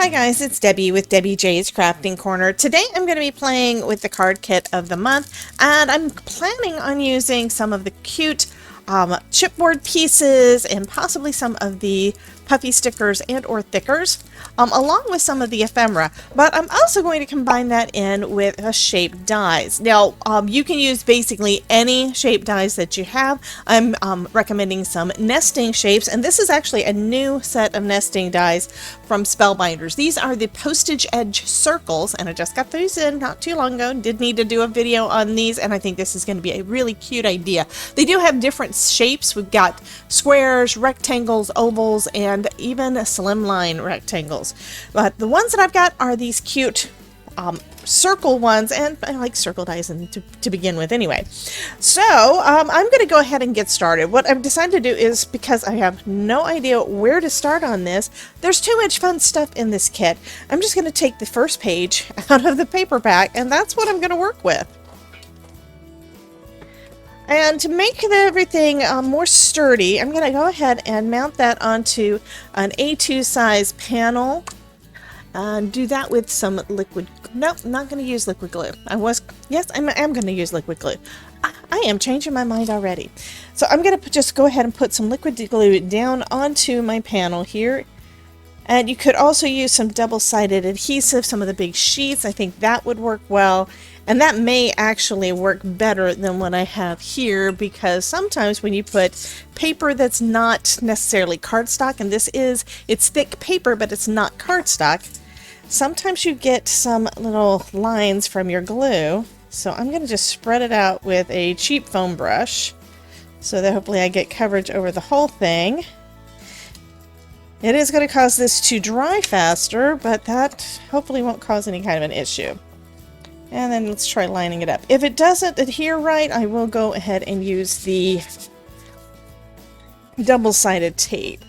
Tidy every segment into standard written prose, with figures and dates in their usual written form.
Hi guys, it's Debbie with Debbie J's Crafting Corner. Today I'm going to be playing with the card kit of the month, and I'm planning on using some of the cute chipboard pieces and possibly some of the puffy stickers and or thickers, along with some of the ephemera, but I'm also going to combine that in with a shaped dies. Now you can use basically any shaped dies that you have. I'm recommending some nesting shapes, and this is actually a new set of nesting dies from Spellbinders. These are the postage edge circles, and I just got these in not too long ago. Did need to do a video on these, and I think this is going to be a really cute idea. They do have different shapes. We've got squares, rectangles, ovals, and even slimline rectangles. But the ones that I've got are these cute circle ones, and I like circle dies to begin with anyway. So I'm going to go ahead and get started. What I've decided to do is, because I have no idea where to start on this, there's too much fun stuff in this kit, I'm just going to take the first page out of the paperback, and that's what I'm going to work with. And to make everything more sturdy, I'm going to go ahead and mount that onto an A2 size panel. And do that with some liquid. Nope, not going to use liquid glue. Yes, I am going to use liquid glue. I am changing my mind already. So I'm going to just go ahead and put some liquid glue down onto my panel here. And you could also use some double-sided adhesive, some of the big sheets. I think that would work well. And that may actually work better than what I have here, because sometimes when you put paper that's not necessarily cardstock, and it's thick paper, but it's not cardstock, sometimes you get some little lines from your glue. So I'm going to just spread it out with a cheap foam brush so that hopefully I get coverage over the whole thing. It is going to cause this to dry faster, but that hopefully won't cause any kind of an issue. And then let's try lining it up. If it doesn't adhere right, I will go ahead and use the double-sided tape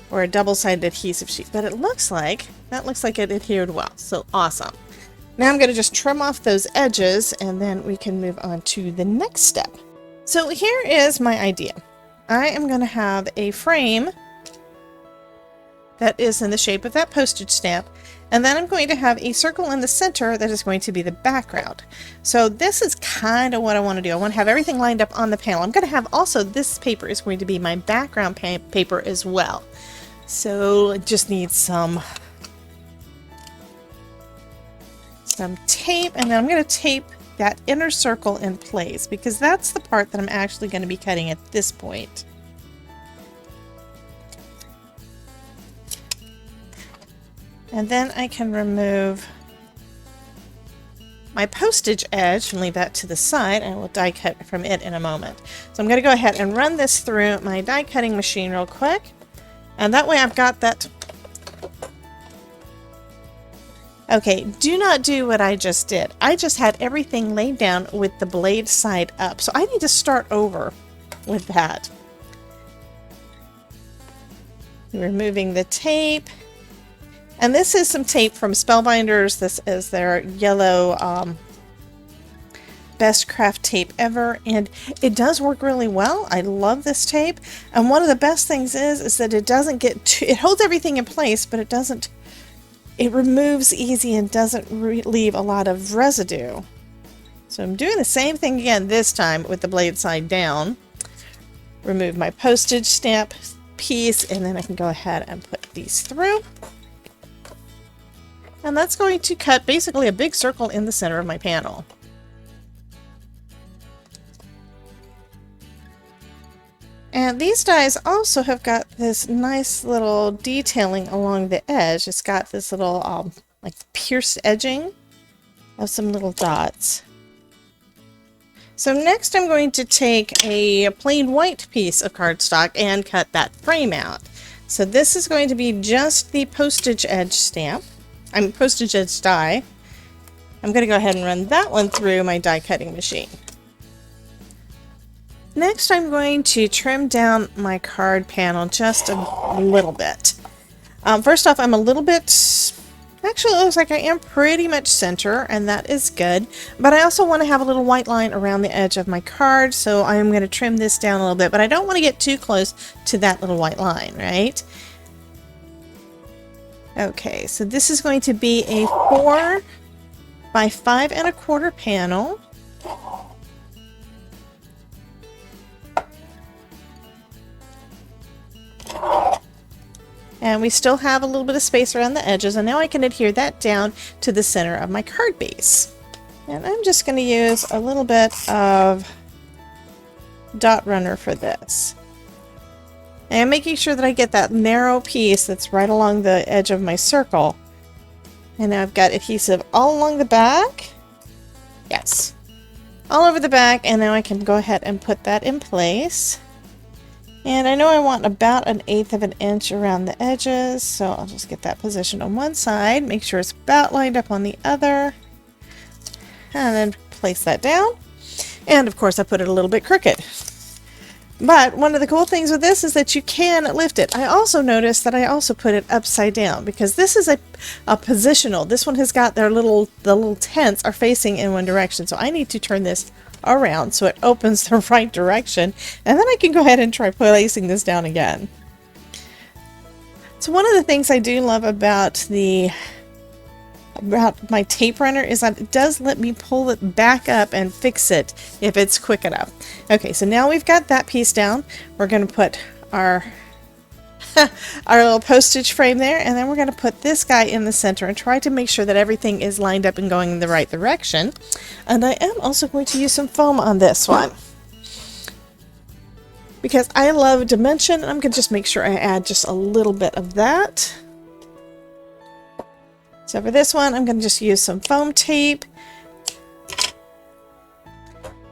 or a double-sided adhesive sheet. But that looks like it adhered well. So awesome. Now I'm going to just trim off those edges, and then we can move on to the next step. So here is my idea. I am going to have a frame that is in the shape of that postage stamp, and then I'm going to have a circle in the center that is going to be the background. So this is kind of what I want to do. I want to have everything lined up on the panel. I'm going to have also, this paper is going to be my background paper as well. So it just needs some tape, and then I'm going to tape that inner circle in place, because that's the part that I'm actually going to be cutting at this point. And then I can remove my postage edge and leave that to the side, and we'll die cut from it in a moment. So I'm going to go ahead and run this through my die cutting machine real quick, and that way I've got that. Okay, do not do what I just did. I just had everything laid down with the blade side up, so I need to start over with that. Removing the tape. And this is some tape from Spellbinders. This is their yellow best craft tape ever, and it does work really well. I love this tape, and one of the best things is that it doesn't get it holds everything in place, but it removes easy and doesn't leave a lot of residue. So I'm doing the same thing again, this time with the blade side down. Remove my postage stamp piece, and then I can go ahead and put these through. And that's going to cut basically a big circle in the center of my panel. And these dies also have got this nice little detailing along the edge. It's got this little like pierced edging of some little dots. So next I'm going to take a plain white piece of cardstock and cut that frame out. So this is going to be just the postage edge stamp. Postage edge die. I'm going to go ahead and run that one through my die cutting machine. Next, I'm going to trim down my card panel just a little bit. First off, I'm a little bit, actually it looks like I am pretty much center, and that is good. But I also want to have a little white line around the edge of my card, so I'm going to trim this down a little bit, but I don't want to get too close to that little white line, right? Okay, so this is going to be a 4 by 5 1/4 panel. And we still have a little bit of space around the edges, and now I can adhere that down to the center of my card base. And I'm just going to use a little bit of dot runner for this. And I'm making sure that I get that narrow piece that's right along the edge of my circle. And now I've got adhesive all along the back. Yes. All over the back, and now I can go ahead and put that in place. And I know I want about 1/8 of an inch around the edges, so I'll just get that positioned on one side, make sure it's about lined up on the other, and then place that down. And of course I put it a little bit crooked. But one of the cool things with this is that you can lift it. I also noticed that I also put it upside down because this is a positional. This one has got the little tents are facing in one direction, so I need to turn this around so it opens the right direction, and then I can go ahead and try placing this down again. So one of the things I do love about my tape runner is that it does let me pull it back up and fix it if it's quick enough. Okay, so now we've got that piece down. We're going to put our our little postage frame there, and then we're going to put this guy in the center and try to make sure that everything is lined up and going in the right direction. And I am also going to use some foam on this one because I love dimension, and I'm going to just make sure I add just a little bit of that. So for this one, I'm going to just use some foam tape,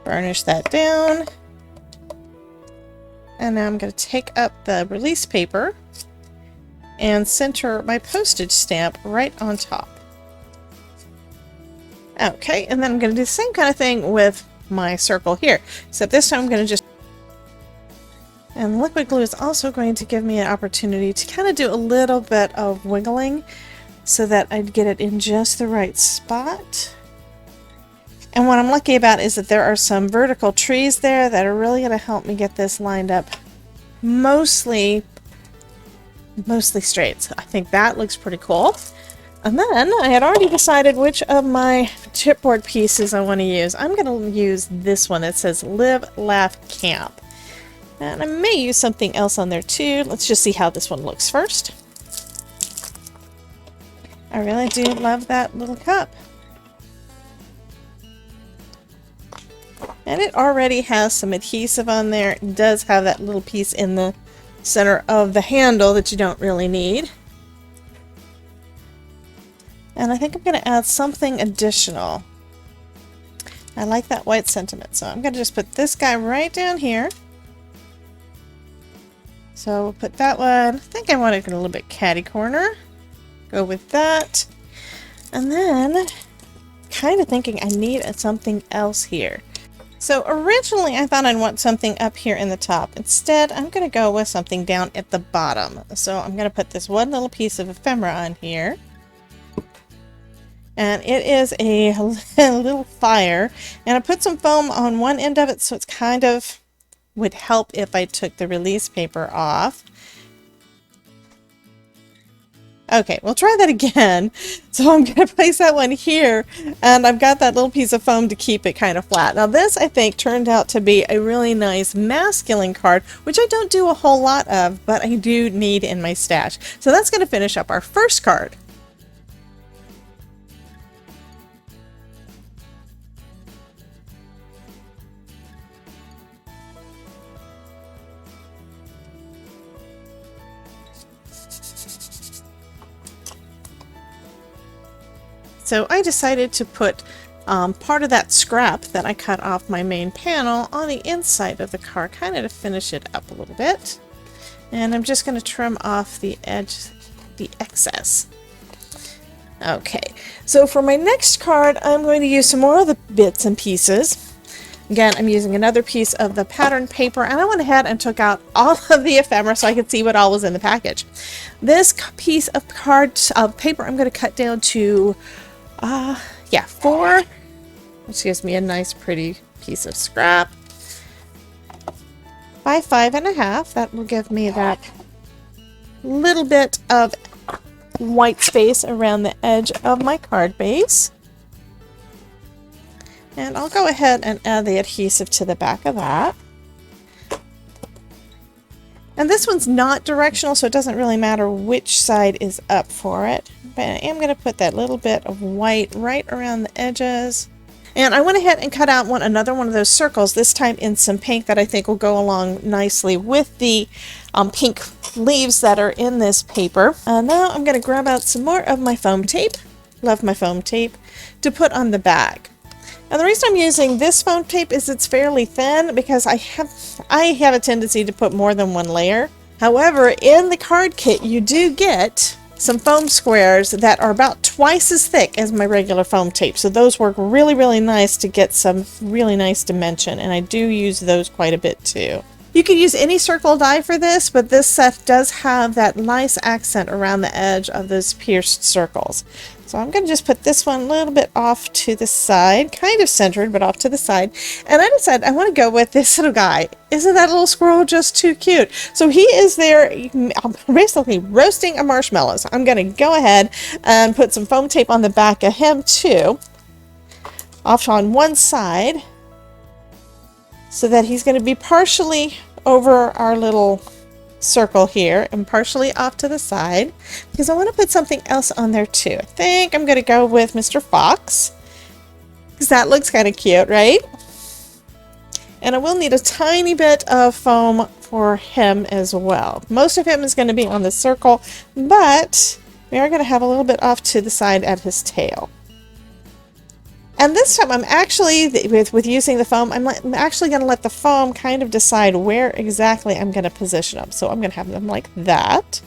burnish that down. And now I'm going to take up the release paper and center my postage stamp right on top. Okay, and then I'm going to do the same kind of thing with my circle here. Except this time I'm going to just... And liquid glue is also going to give me an opportunity to kind of do a little bit of wiggling so that I'd get it in just the right spot. And what I'm lucky about is that there are some vertical trees there that are really going to help me get this lined up mostly straight. So I think that looks pretty cool. And then I had already decided which of my chipboard pieces I want to use. I'm going to use this one that says Live, Laugh, Camp. And I may use something else on there too. Let's just see how this one looks first. I really do love that little cup. And it already has some adhesive on there. It does have that little piece in the center of the handle that you don't really need. And I think I'm going to add something additional. I like that white sentiment, so I'm going to just put this guy right down here. So we'll put that one. I think I want it in a little bit catty corner. Go with that. And then kind of thinking I need something else here. So originally I thought I'd want something up here in the top. Instead, I'm going to go with something down at the bottom. So I'm going to put this one little piece of ephemera on here. And it is a little fire. And I put some foam on one end of it, so it's kind of would help if I took the release paper off. Okay, we'll try that again. So I'm going to place that one here, and I've got that little piece of foam to keep it kind of flat. Now this, I think, turned out to be a really nice masculine card, which I don't do a whole lot of, but I do need in my stash. So that's going to finish up our first card. So I decided to put part of that scrap that I cut off my main panel on the inside of the card, kind of to finish it up a little bit. And I'm just going to trim off the edge, the excess. Okay, so for my next card, I'm going to use some more of the bits and pieces. Again, I'm using another piece of the pattern paper, and I went ahead and took out all of the ephemera so I could see what all was in the package. This piece of paper I'm going to cut down to 4, which gives me a nice pretty piece of scrap, by 5 1/2. That will give me that little bit of white space around the edge of my card base. And I'll go ahead and add the adhesive to the back of that. And this one's not directional, so it doesn't really matter which side is up for it. But I am going to put that little bit of white right around the edges. And I went ahead and cut out another one of those circles, this time in some pink that I think will go along nicely with the pink leaves that are in this paper. Now I'm going to grab out some more of my foam tape, love my foam tape, to put on the back. And the reason I'm using this foam tape is it's fairly thin because I have a tendency to put more than one layer. However, in the card kit you do get some foam squares that are about twice as thick as my regular foam tape. So those work really, really nice to get some really nice dimension, and I do use those quite a bit too. You could use any circle die for this, but this set does have that nice accent around the edge of those pierced circles. So I'm going to just put this one a little bit off to the side, kind of centered, but off to the side. And I decided I want to go with this little guy. Isn't that little squirrel just too cute? So he is there basically roasting a marshmallow. So I'm going to go ahead and put some foam tape on the back of him too, off on one side, so that he's going to be partially over our little circle here and partially off to the side, because I want to put something else on there too. I think I'm going to go with Mr. Fox, because that looks kind of cute, right? And I will need a tiny bit of foam for him as well. Most of him is going to be on the circle, but we are going to have a little bit off to the side at his tail. And this time I'm actually, with using the foam, I'm actually going to let the foam kind of decide where exactly I'm going to position them. So I'm going to have them like that.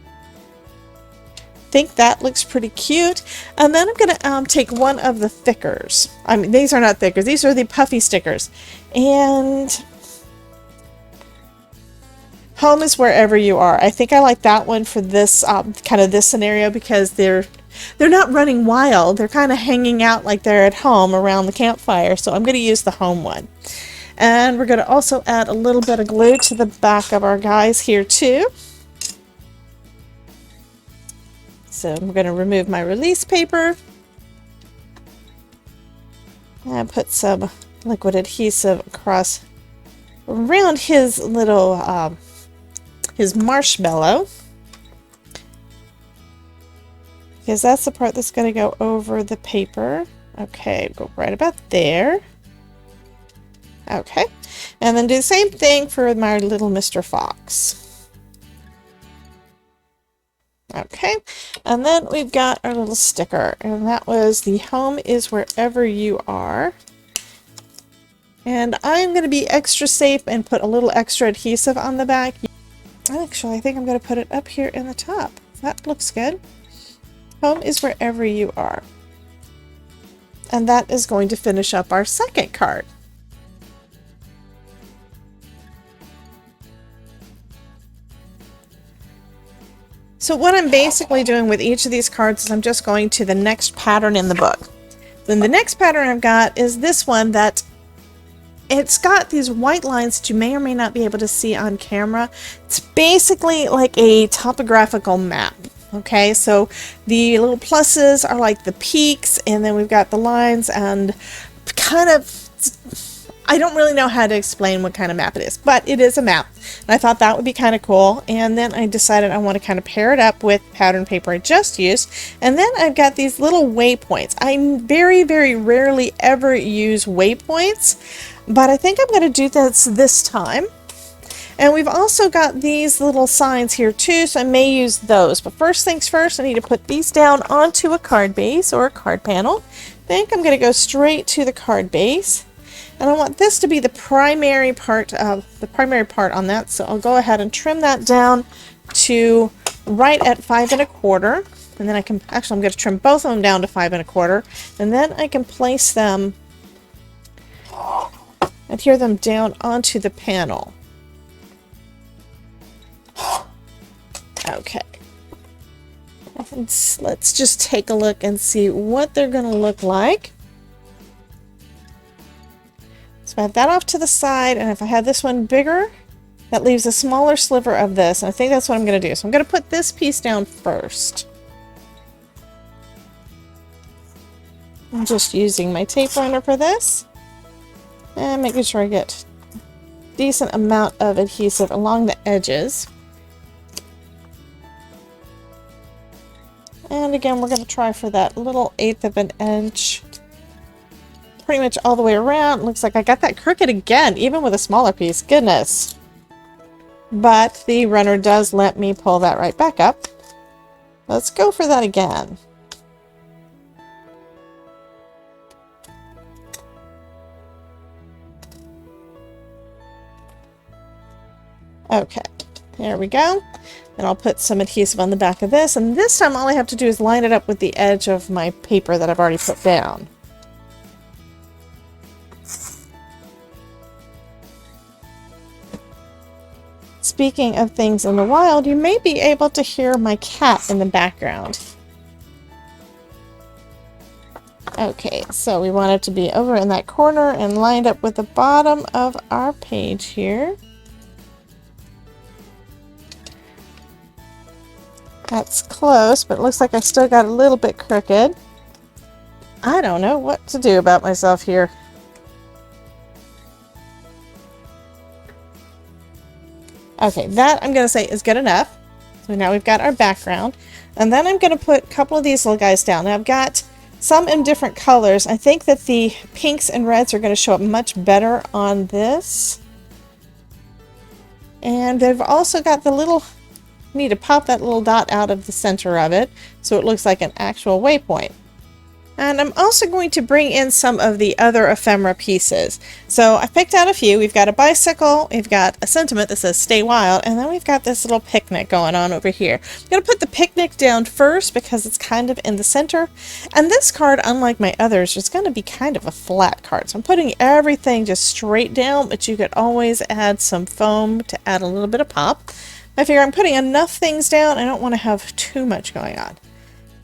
I think that looks pretty cute. And then I'm going to take one of the thickers. I mean, these are not thickers. These are the puffy stickers. And home is wherever you are. I think I like that one for this kind of this scenario, because they're not running wild. They're kind of hanging out like they're at home around the campfire. So I'm going to use the home one. And we're going to also add a little bit of glue to the back of our guys here too. So I'm going to remove my release paper and put some liquid adhesive across around his little his marshmallow, because that's the part that's going to go over the paper. Okay, go right about there. Okay, and then do the same thing for my little Mr. Fox. Okay, and then we've got our little sticker, and that was the home is wherever you are. And I'm going to be extra safe and put a little extra adhesive on the back. Actually, I think I'm going to put it up here in the top. That looks good. Home is wherever you are. And that is going to finish up our second card. So what I'm basically doing with each of these cards is I'm just going to the next pattern in the book. Then the next pattern I've got is this one that it's got these white lines that you may or may not be able to see on camera. It's basically like a topographical map. Okay, so the little pluses are like the peaks, and then we've got the lines, and kind of, I don't really know how to explain what kind of map it is, but it is a map. And I thought that would be kind of cool, and then I decided I want to kind of pair it up with pattern paper I just used, and then I've got these little waypoints. I very, very rarely ever use waypoints, but I think I'm going to do this time. And we've also got these little signs here too, so I may use those. But first things first, I need to put these down onto a card base or a card panel. I think I'm going to go straight to the card base. And I want this to be the primary part on that, so I'll go ahead and trim that down to right at 5 1/4. And then I can, actually I'm going to trim both of them down to 5 1/4. And then I can place them, adhere them down onto the panel. Okay, and let's just take a look and see what they're going to look like. So I have that off to the side, and if I had this one bigger, That leaves a smaller sliver of this, and I think that's what I'm going to do. So I'm going to put this piece down first. I'm just using my tape runner for this, and making sure I get a decent amount of adhesive along the edges. And again, we're going to try for that little 1/8 of an inch. Pretty much all the way around. Looks like I got that crooked again, even with a smaller piece. Goodness. But the runner does let me pull that right back up. Let's go for that again. Okay, there we go. And I'll put some adhesive on the back of this, and this time all I have to do is line it up with the edge of my paper that I've already put down. Speaking of things in the wild, you may be able to hear my cat in the background. Okay, so we want it to be over in that corner and lined up with the bottom of our page here. That's close, but it looks like I still got a little bit crooked. I don't know what to do about myself here. Okay, that I'm going to say is good enough. So now we've got our background. And then I'm going to put a couple of these little guys down. Now I've got some in different colors. I think that the pinks and reds are going to show up much better on this. And they've also got the little... need to pop that little dot out of the center of it so it looks like an actual waypoint. And I'm also going to bring in some of the other ephemera pieces. So I picked out a few. We've got a bicycle, we've got a sentiment that says stay wild, and then we've got this little picnic going on over here. I'm going to put the picnic down first because it's kind of in the center. And this card, unlike my others, is going to be kind of a flat card. So I'm putting everything just straight down, but you could always add some foam to add a little bit of pop. I figure I'm putting enough things down. I don't want to have too much going on.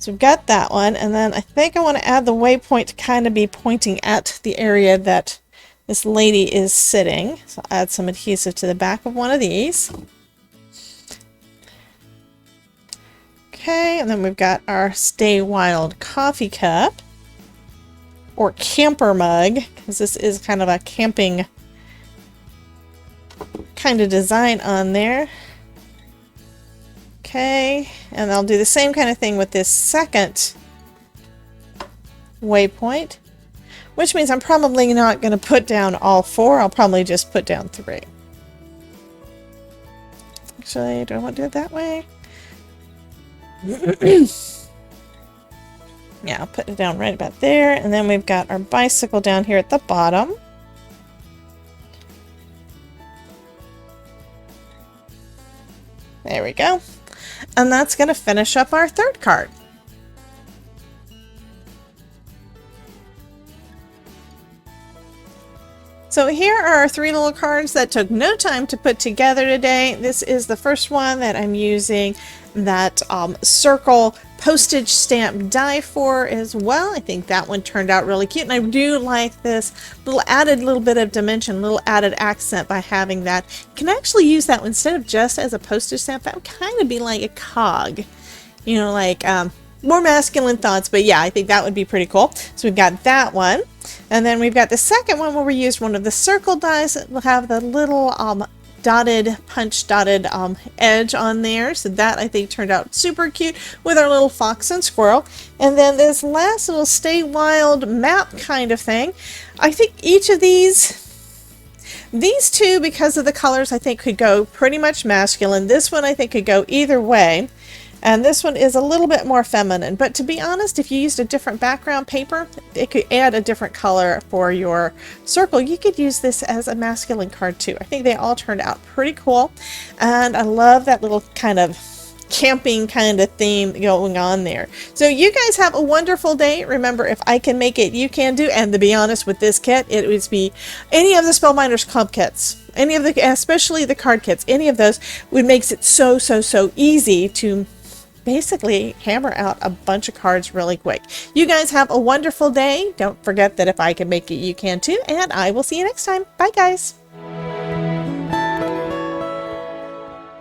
So we've got that one, and then I think I want to add the waypoint to kind of be pointing at the area that this lady is sitting. So I'll add some adhesive to the back of one of these. Okay, and then we've got our Stay Wild coffee cup, or camper mug, because this is kind of a camping kind of design on there. Okay, and I'll do the same kind of thing with this second waypoint, which means I'm probably not going to put down all 4. I'll probably just put down 3. Actually, do I want to do it that way? Yeah, I'll put it down right about there, and then we've got our bicycle down here at the bottom. There we go. And that's going to finish up our third card. So here are our 3 little cards that took no time to put together today. This is the first one that I'm using that circle postage stamp die for as well. I think that one turned out really cute, and I do like this little bit of dimension, little added accent by having that. You can actually use that instead of just as a postage stamp. That would kind of be like a cog, you know, like more masculine thoughts, but yeah, I think that would be pretty cool. So we've got that one, and then we've got the second one where we used one of the circle dies that will have the little punch dotted edge on there. So that I think turned out super cute with our little fox and squirrel. And then this last little Stay Wild map kind of thing. I think each of these 2, because of the colors, I think could go pretty much masculine. This one I think could go either way. And this one is a little bit more feminine, but to be honest, if you used a different background paper, it could add a different color for your circle. You could use this as a masculine card too. I think they all turned out pretty cool, and I love that little kind of camping kind of theme going on there. So you guys have a wonderful day. Remember, if I can make it, you can do. And to be honest, with this kit, it would be any of the Spellbinders club kits, any of the, especially the card kits, any of those would makes it so easy to basically hammer out a bunch of cards really quick. You guys have a wonderful day. Don't forget that if I can make it, you can too. And I will see you next time. Bye, guys.